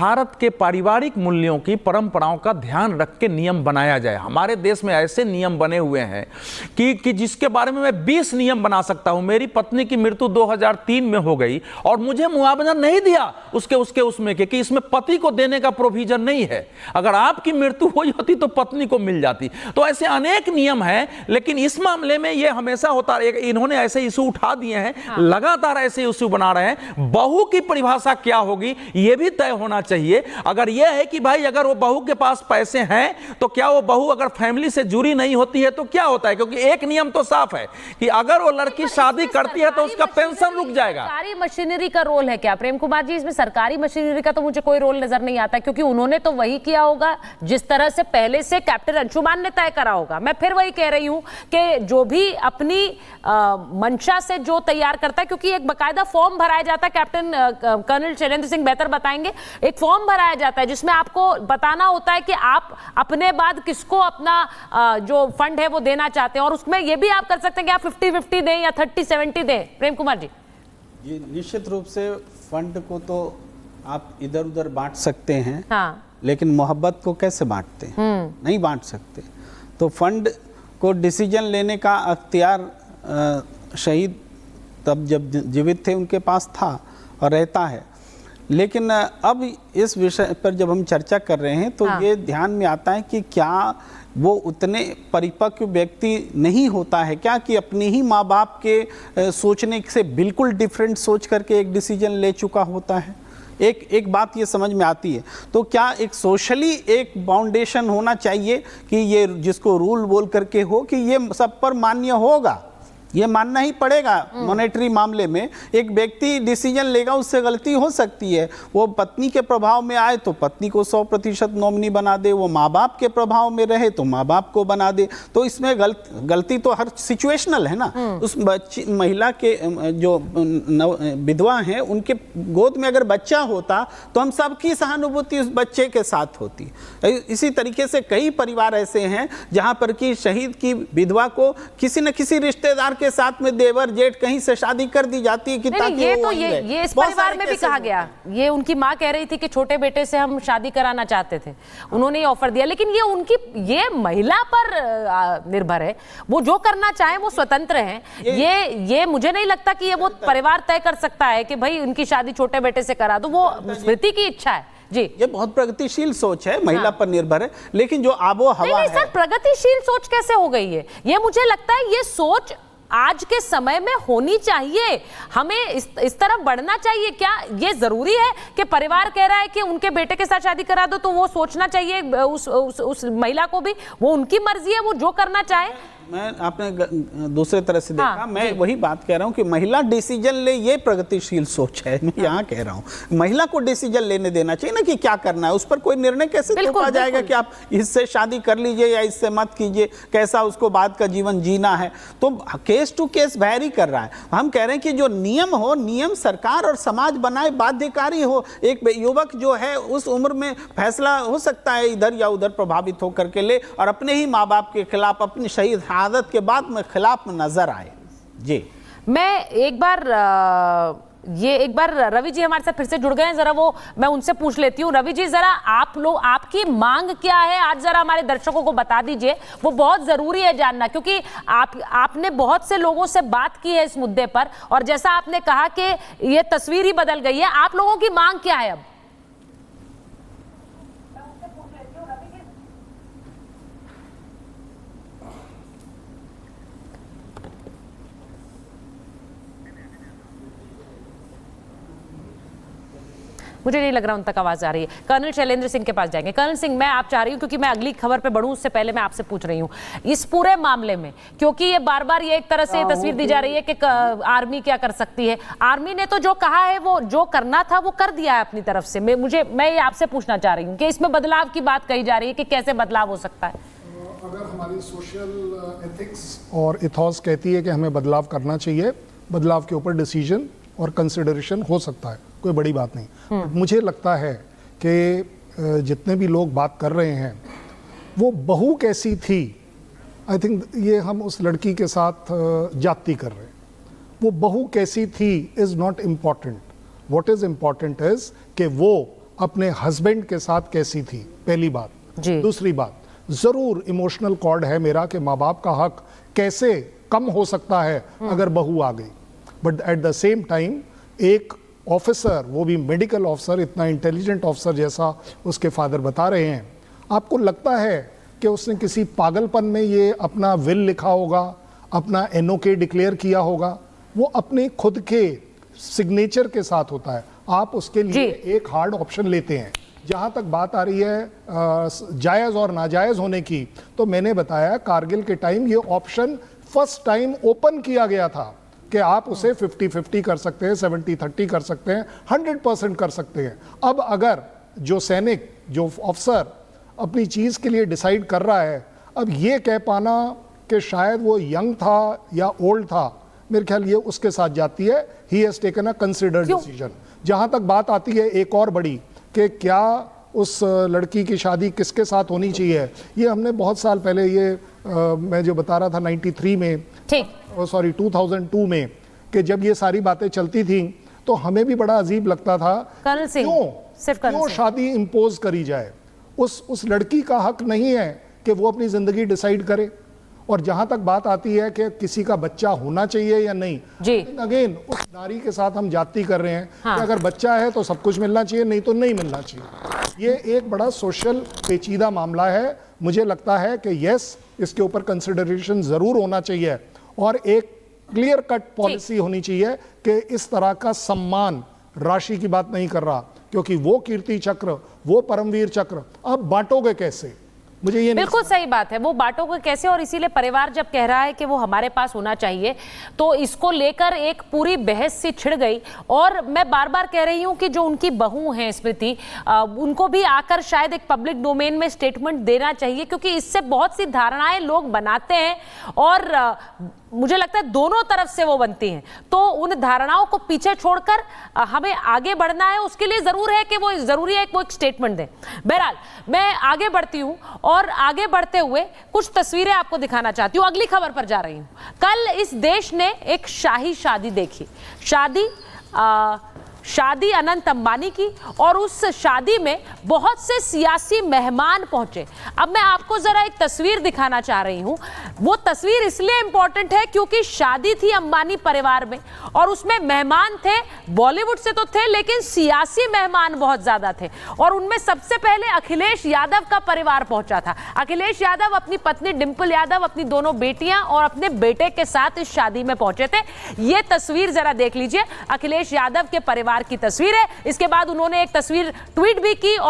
भारत के पारिवारिक मूल्यों की, परंपराओं का ध्यान रख के नियम बनाया जाए। हमारे देश में ऐसे नियम बने हुए हैं कि जिसके बारे में मैं 20 नियम बना सकता हूं। मेरी पत्नी की मृत्यु 2003 में हो गई और मुझे मुआवजा नहीं दिया उसमें कि इसमें पति को देने का प्रोविजन नहीं है। अगर आपकी मृत्यु हुई होती तो पत्नी को मिल जाती। तो ऐसे अनेक नियम हैं, लेकिन इस मामले में यह हमेशा होता है। इन्होंने ऐसे इशू उठा दिए हैं, लगातार ऐसे इशू बना रहे हैं। बहू की परिभाषा क्या होगी यह भी तय होना चाहिए। अगर यह है कि भाई अगर वो बहू के पास पैसे हैं तो क्या वो बहू अगर फैमिली से जुड़ी नहीं होती है तो क्या होता है? क्योंकि एक नियम तो साफ है कि अगर वो लड़की शादी करती है तो उसका पेंशन रुक जाएगा। सरकारी मशीनरी का रोल है क्या प्रेम कुमार जी? इसमें सरकारी मशीनरी का तो मुझे कोई रोल नजर नहीं आता, क्योंकि उन्होंने तो वही किया होगा जिस तरह से पहले से कैप्टन अंशुमान ने तय करा होगा। मैं फिर वही कह रही हूं कि जो भी अपनी मंशा से जो तैयार करता है, क्योंकि एक बकायदा फॉर्म भराया जाता है, कैप्टन कर्नल शैलेंद्र सिंह बेहतर बताएंगे, एक फॉर्म भराया जाता है जिसमें आपको बताना होता है कि आप अपने बाद किसको अपना जो फंड है वो देना चाहते हैं, और उसमें ये भी आप कर सकते हैं कि आप 50-50 दें या 30-70 दें। प्रेम कुमार जी। ये निश्चित रूप से फंड को तो आप इधर उधर बांट सकते हैं, हाँ, लेकिन मोहब्बत को कैसे बांटते हैं? नहीं बांट सकते। तो फंड को डिसीजन लेने का अख्तियार शहीद तब जब जीवित थे उनके पास था और रहता है। लेकिन अब इस विषय पर जब हम चर्चा कर रहे हैं तो ये ध्यान में आता है कि क्या वो उतने परिपक्व व्यक्ति नहीं होता है क्या कि अपने ही माँ बाप के सोचने से बिल्कुल डिफरेंट सोच करके एक डिसीजन ले चुका होता है? एक बात ये समझ में आती है। तो क्या एक सोशली एक बाउंडेशन होना चाहिए कि ये जिसको रूल बोल करके हो कि ये सब पर मान्य होगा, ये मानना ही पड़ेगा। मॉनेटरी मामले में एक व्यक्ति डिसीजन लेगा, उससे गलती हो सकती है। वो पत्नी के प्रभाव में आए तो पत्नी को 100% नॉमिनी बना दे, वो माँ बाप के प्रभाव में रहे तो माँ बाप को बना दे। तो इसमें गलती तो हर सिचुएशनल है ना। उस महिला के जो विधवा हैं उनके गोद में अगर बच्चा होता तो हम सबकी सहानुभूति उस बच्चे के साथ होती। इसी तरीके से कई परिवार ऐसे हैं जहाँ पर कि शहीद की विधवा को किसी न किसी रिश्तेदार के साथ में देवर जेठ कहीं से शादी कर दी जाती है कि ताकि ये इस परिवार में भी कहा गया। ये उनकी मां कह रही थी कि छोटे बेटे से हम शादी कराना चाहते थे, उन्होंने ये ऑफर दिया। लेकिन ये महिला पर निर्भर है, वो जो करना चाहे वो स्वतंत्र हैं। ये मुझे नहीं लगता कि ये वो परिवार तय कर सकता है कि भाई उनकी शादी छोटे बेटे से करा दो, वो स्मृति की इच्छा है जी। ये बहुत प्रगतिशील सोच है, महिला पर निर्भर है। लेकिन जो आबो हवा नहीं, सर, प्रगतिशील सोच कैसे हो गई है? ये मुझे लगता है ये सोच आज के समय में होनी चाहिए। हमें इस तरफ बढ़ना चाहिए। क्या ये जरूरी है कि परिवार कह रहा है कि उनके बेटे के साथ शादी करा दो तो वो सोचना चाहिए उस महिला को भी, वो उनकी मर्जी है, वो जो करना चाहे। मैं आपने दूसरे तरह से देखा, मैं वही बात कह रहा हूँ कि महिला डिसीजन ले, ये प्रगतिशील सोच है। मैं यहाँ कह रहा हूँ महिला को डिसीजन लेने देना चाहिए ना कि क्या करना है। उस पर कोई निर्णय कैसे थोपा जाएगा कि आप इससे शादी कर लीजिए या इससे मत कीजिए, कैसा उसको बाद का जीवन जीना है। तो केस टू केस वैरी कर रहा है। हम कह रहे हैं कि जो नियम हो, नियम सरकार और समाज बनाए, बाध्यकारी हो। एक युवक जो है उस उम्र में फैसला हो सकता है इधर या उधर प्रभावित होकर के ले और अपने ही माँ बाप के खिलाफ, अपनी शहीद आदत के बाद में खिलाफ में नजर आए। जी, मैं एक बार रवि जी हमारे साथ फिर से जुड़ गए हैं, जरा वो मैं उनसे पूछ लेती हूँ। रवि जी, जरा आपकी मांग क्या है आज, जरा हमारे दर्शकों को बता दीजिए। वो बहुत जरूरी है जानना, क्योंकि आपने बहुत से लोगों से बात की है इस मुद्दे पर, और जैसा आपने कहा कि ये तस्वीर ही बदल गई है। आप लोगों की मांग क्या है अब? मुझे नहीं लग रहा उन तक आवाज आ रही है। कर्नल शैलेंद्र सिंह के पास जाएंगे। कर्नल सिंह, मैं आप चाह रही हूँ, क्योंकि मैं अगली खबर पे बढ़ूं उससे पहले मैं आपसे पूछ रही हूँ इस पूरे मामले में, क्योंकि ये बार बार ये एक तरह से तस्वीर दी जा रही है कि आर्मी क्या कर सकती है। आर्मी ने तो जो कहा है, वो जो करना था वो कर दिया है अपनी तरफ से। मैं ये आपसे पूछना चाह रही हूँ कि इसमें बदलाव की बात कही जा रही है कि कैसे बदलाव हो सकता है। अगर हमारी सोशल एथिक्स और इथॉस कहती है कि हमें बदलाव करना चाहिए, बदलाव के ऊपर डिसीजन और कंसिडरेशन हो सकता है, कोई बड़ी बात नहीं। मुझे लगता है कि जितने भी लोग बात कर रहे हैं वो बहू कैसी थी, आई थिंक ये हम उस लड़की के साथ जाती कर रहे हैं। वो बहू कैसी थी is not important. What is important is कि वो अपने हस्बैंड के साथ कैसी थी, पहली बात। जी। दूसरी बात, जरूर इमोशनल कॉर्ड है मेरा कि माँ बाप का हक कैसे कम हो सकता है अगर बहू आ गई, but at the same time एक ऑफिसर, वो भी मेडिकल ऑफिसर, इतना इंटेलिजेंट ऑफिसर जैसा उसके फादर बता रहे हैं, आपको लगता है कि उसने किसी पागलपन में ये अपना विल लिखा होगा, अपना एनओके डिक्लेयर किया होगा? वो अपने खुद के सिग्नेचर के साथ होता है। आप उसके लिए एक हार्ड ऑप्शन लेते हैं। जहां तक बात आ रही है जायज़ और नाजायज़ होने की, तो मैंने बताया कारगिल के टाइम ये ऑप्शन फर्स्ट टाइम ओपन किया गया था कि आप उसे 50-50 कर सकते हैं, 70-30 कर सकते हैं, 100% कर सकते हैं। अब अगर जो सैनिक, जो ऑफिसर अपनी चीज़ के लिए डिसाइड कर रहा है, अब ये कह पाना कि शायद वो यंग था या ओल्ड था, मेरे ख्याल ये उसके साथ जाती है। He has taken a considered decision. जहाँ तक बात आती है एक और बड़ी कि क्या उस लड़की की शादी किसके साथ होनी चाहिए, ये हमने बहुत साल पहले, ये मैं जो बता रहा था 93 में, सॉरी 2002 में, कि जब ये सारी बातें चलती थी तो हमें भी बड़ा अजीब लगता था क्यों शादी इम्पोज करी जाए। उस लड़की का हक नहीं है कि वो अपनी जिंदगी डिसाइड करे। और जहां तक बात आती है कि किसी का बच्चा होना चाहिए या नहीं, अगेन उस नारी के साथ हम जाति कर रहे हैं कि अगर बच्चा है तो सब कुछ मिलना चाहिए, नहीं तो नहीं मिलना चाहिए। ये एक बड़ा सोशल पेचीदा मामला है। मुझे लगता है कि यस, इसके ऊपर कंसिडरेशन जरूर होना चाहिए और एक क्लियर कट पॉलिसी होनी चाहिए कि इस तरह का सम्मान, राशि की बात नहीं कर रहा, क्योंकि वो कीर्ति चक्र, वो परमवीर चक्र अब बांटोगे कैसे? मुझे ये बिल्कुल सही बात है, वो बांटोगे कैसे? और इसीलिए परिवार जब कह रहा है कि वो हमारे पास होना चाहिए, तो इसको लेकर एक पूरी बहस सी छिड़ गई। और मैं बार बार कह रही हूं कि जो उनकी बहू हैं स्मृति, उनको भी आकर शायद एक पब्लिक डोमेन में स्टेटमेंट देना चाहिए, क्योंकि इससे बहुत सी धारणाएं लोग बनाते हैं और मुझे लगता है दोनों तरफ से वो बनती हैं। तो उन धारणाओं को पीछे छोड़कर हमें आगे बढ़ना है, उसके लिए जरूर है कि वो जरूरी है कि वो एक स्टेटमेंट दें। बहरहाल मैं आगे बढ़ती हूं और आगे बढ़ते हुए कुछ तस्वीरें आपको दिखाना चाहती हूं। अगली खबर पर जा रही हूं। कल इस देश ने एक शाही शादी देखी, शादी अनंत अंबानी की, और उस शादी में बहुत से सियासी मेहमान पहुंचे। अब मैं आपको जरा एक तस्वीर दिखाना चाह रही हूं। वो तस्वीर इसलिए इंपॉर्टेंट है क्योंकि शादी थी अंबानी परिवार में और उसमें मेहमान थे, बॉलीवुड से तो थे लेकिन सियासी मेहमान बहुत ज्यादा थे। और उनमें सबसे पहले अखिलेश यादव का परिवार पहुंचा था। अखिलेश यादव अपनी पत्नी डिंपल यादव, अपनी दोनों बेटियां और अपने बेटे के साथ इस शादी में पहुंचे थे। ये तस्वीर जरा देख लीजिए, अखिलेश यादव के परिवार की तस्वीर है। इसके बाद उन्होंने एक तस्वीर ट्वीट भी की